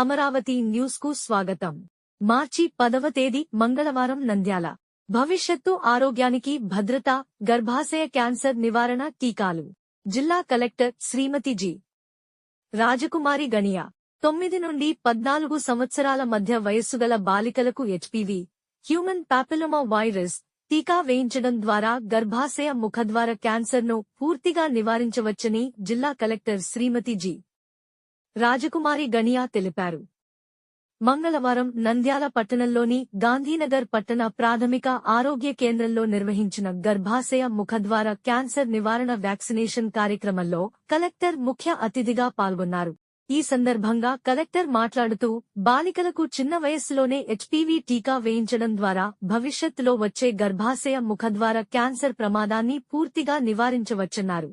Amaravati news కు స్వాగతం. మార్చి 10వ తేదీ మంగళవారం నంద్యాల. భవిష్యత్తు ఆరోగ్యానికి భద్రత, గర్భాశయ క్యాన్సర్ నివారణ టీకాలు. జిల్లా కలెక్టర్ శ్రీమతి జి. రాజకుమారి గణియా. 9 నుండి 14 సంవత్సరాల మధ్య వయస్సుగల బాలికలకు హెచ్పివి, హ్యూమన్ పాపిలోమా వైరస్ టీకా వేయించడం ద్వారా గర్భాశయ ముఖద్వార క్యాన్సర్ను పూర్తిగా నివారించవచ్చని జిల్లా కలెక్టర్ శ్రీమతి జి. రాజకుమారి గణియా తెలిపారు. మంగళవారం నంద్యాల పట్టణంలోని గాంధీనగర్ పట్టణ ప్రాథమిక ఆరోగ్య కేంద్రంలో నిర్వహించిన గర్భాశయ ముఖద్వార క్యాన్సర్ నివారణ వ్యాక్సినేషన్ కార్యక్రమంలో కలెక్టర్ ముఖ్య అతిథిగా పాల్గొన్నారు. ఈ సందర్భంగా కలెక్టర్ మాట్లాడుతూ బాలికలకు చిన్న వయస్సులోనే హెచ్పివి టీకా వేయించడం ద్వారా భవిష్యత్తులో వచ్చే గర్భాశయ ముఖద్వార క్యాన్సర్ ప్రమాదాన్ని పూర్తిగా నివారించవచ్చన్నారు.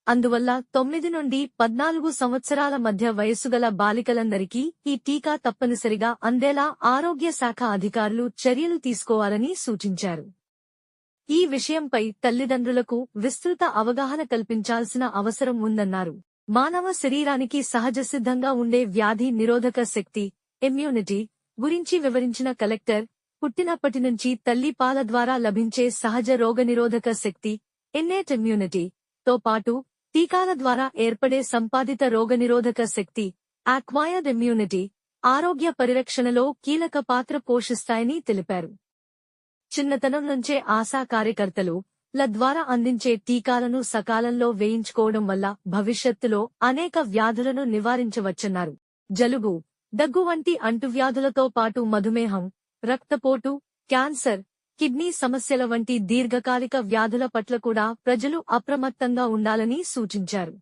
అందువల్ల 9 నుండి 14 సంవత్సరాల మధ్య వయస్సుగల బాలికలందరికీ ఈ టీకా తప్పనిసరిగా అందేలా ఆరోగ్య శాఖ అధికారులు చర్యలు తీసుకోవాలని సూచించారు. ఈ విషయంపై తల్లిదండ్రులకు విస్తృత అవగాహన కల్పించాల్సిన అవసరం ఉందన్నారు. మానవ శరీరానికి సహజసిద్ధంగా ఉండే వ్యాధి నిరోధక శక్తి, ఇమ్యూనిటీ గురించి వివరించిన కలెక్టర్, పుట్టినప్పటి నుంచి తల్లి పాల ద్వారా లభించే సహజ రోగనిరోధక శక్తి, ఇన్నేట్ ఇమ్యూనిటీ తో పాటు టీకాల ద్వారా ఏర్పడే సంపాదిత రోగనిరోధక శక్తి, అక్వైర్డ్ ఇమ్యూనిటీ, ఆరోగ్య పరిరక్షణలో కీలక పాత్ర పోషిస్తాయని తెలిపారు. చిన్నతనం నుంచే ఆశా కార్యకర్తలు ల ద్వారా అందించే టీకాలను సకాలంలో వేయించుకోవడం వల్ల భవిష్యత్తులో అనేక వ్యాధులను నివారించవచ్చన్నారు. జలుబు, దగ్గు వంటి అంటువ్యాధులతో పాటు మధుమేహం, రక్తపోటు, క్యాన్సర్, కిడ్నీ సమస్యల వంటి దీర్ఘకాలిక వ్యాధుల పట్ల కూడా ప్రజలు అప్రమత్తంగా ఉండాలని సూచించారు.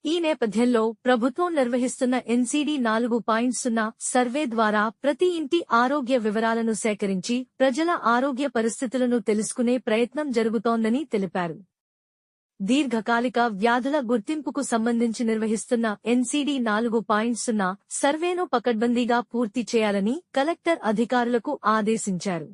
ఈ నేపథ్యంలో ప్రభుత్వం నిర్వహిస్తున్న ఎన్సీడీ 4.0 సర్వే ద్వారా ప్రతి ఇంటి ఆరోగ్య వివరాలను సేకరించి ప్రజల ఆరోగ్య పరిస్థితులను తెలుసుకునే ప్రయత్నం జరుగుతోందని తెలిపారు. దీర్ఘకాలిక వ్యాధుల గుర్తింపుకు సంబంధించి నిర్వహిస్తున్న ఎన్సీడీ 4.0 సర్వేను పకడ్బందీగా పూర్తి చేయాలని కలెక్టర్ అధికారులకు ఆదేశించారు.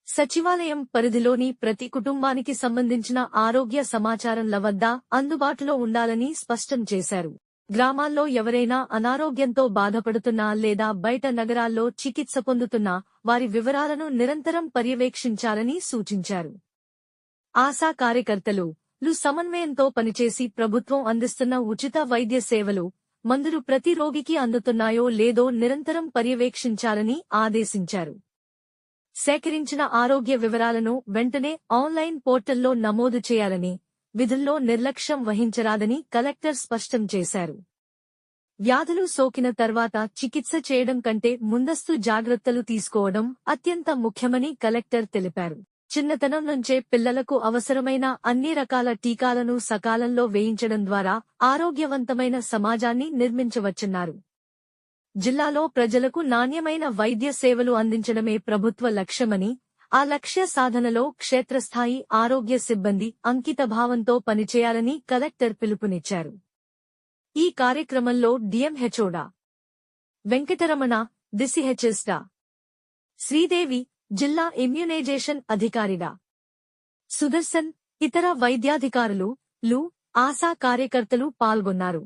సచివాలయం పరిధిలోని ప్రతి కుటుంబానికి సంబంధించిన ఆరోగ్య సమాచారం వద్ద అందుబాటులో ఉండాలని స్పష్టం చేశారు. గ్రామాల్లో ఎవరైనా అనారోగ్యంతో బాధపడుతున్నా లేదా బయట నగరాల్లో చికిత్స పొందుతున్నా వారి వివరాలను నిరంతరం పర్యవేక్షించాలని సూచించారు. ఆశా కార్యకర్తలు సమన్వయంతో పనిచేసి ప్రభుత్వం అందిస్తున్న ఉచిత వైద్య సేవలు, మందులు ప్రతి రోగికి అందుతున్నాయో లేదో నిరంతరం పర్యవేక్షించాలని ఆదేశించారు. సేకరించిన ఆరోగ్య వివరాలను వెంటనే ఆన్లైన్ పోర్టల్లో నమోదు చేయాలని, విధుల్లో నిర్లక్ష్యం వహించరాదని కలెక్టర్ స్పష్టం చేశారు. వ్యాధులు సోకిన తర్వాత చికిత్స చేయడం కంటే ముందస్తు జాగ్రత్తలు తీసుకోవడం అత్యంత ముఖ్యమని కలెక్టర్ తెలిపారు. చిన్నతనం నుంచే పిల్లలకు అవసరమైన అన్ని రకాల టీకాలను సకాలంలో వేయించడం ద్వారా ఆరోగ్యవంతమైన సమాజాన్ని నిర్మించవచ్చన్నారు. జిల్లాలో ప్రజలకు నాణ్యమైన వైద్య సేవలు అందించడమే ప్రభుత్వ లక్ష్యమని, ఆ లక్ష్య సాధనలో క్షేత్రస్థాయి ఆరోగ్య సిబ్బంది అంకితభావంతో పనిచేయాలని కలెక్టర్ పిలుపునిచ్చారు. ఈ కార్యక్రమంలో డిఎంహెచ్ఓ వెంకటరమణ, డిసిహెచ్ఎస్ శ్రీదేవి, జిల్లా ఇమ్యునైజేషన్ అధికారిగా సుదర్శన్, ఇతర వైద్యాధికారులు, ఆశా కార్యకర్తలు పాల్గొన్నారు.